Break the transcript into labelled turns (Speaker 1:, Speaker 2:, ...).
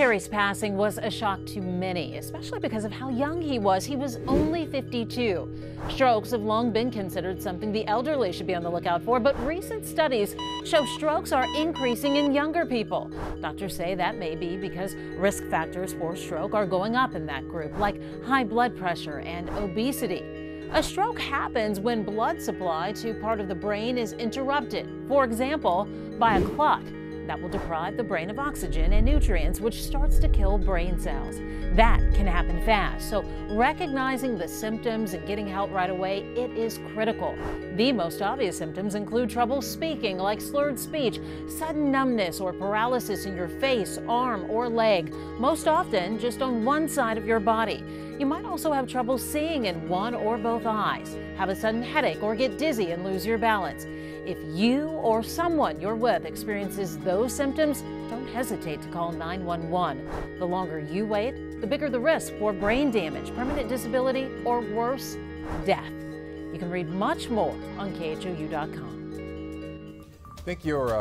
Speaker 1: Gary's passing was a shock to many, especially because of how young he was. He was only 52. Strokes have long been considered something the elderly should be on the lookout for, but recent studies show strokes are increasing in younger people. Doctors say that may be because risk factors for stroke are going up in that group, like high blood pressure and obesity. A stroke happens when blood supply to part of the brain is interrupted, for example, by a clot. That will deprive the brain of oxygen and nutrients, which starts to kill brain cells. That can happen fast, so recognizing the symptoms and getting help right away, it is critical. The most obvious symptoms include trouble speaking, like slurred speech, sudden numbness or paralysis in your face, arm, or leg, most often just on one side of your body. You might also have trouble seeing in one or both eyes, have a sudden headache, or get dizzy and lose your balance. If you or someone you're with experiences those symptoms, don't hesitate to call 911. The longer you wait, the bigger the risk for brain damage, permanent disability, or worse, death. You can read much more on KHOU.com.
Speaker 2: I think your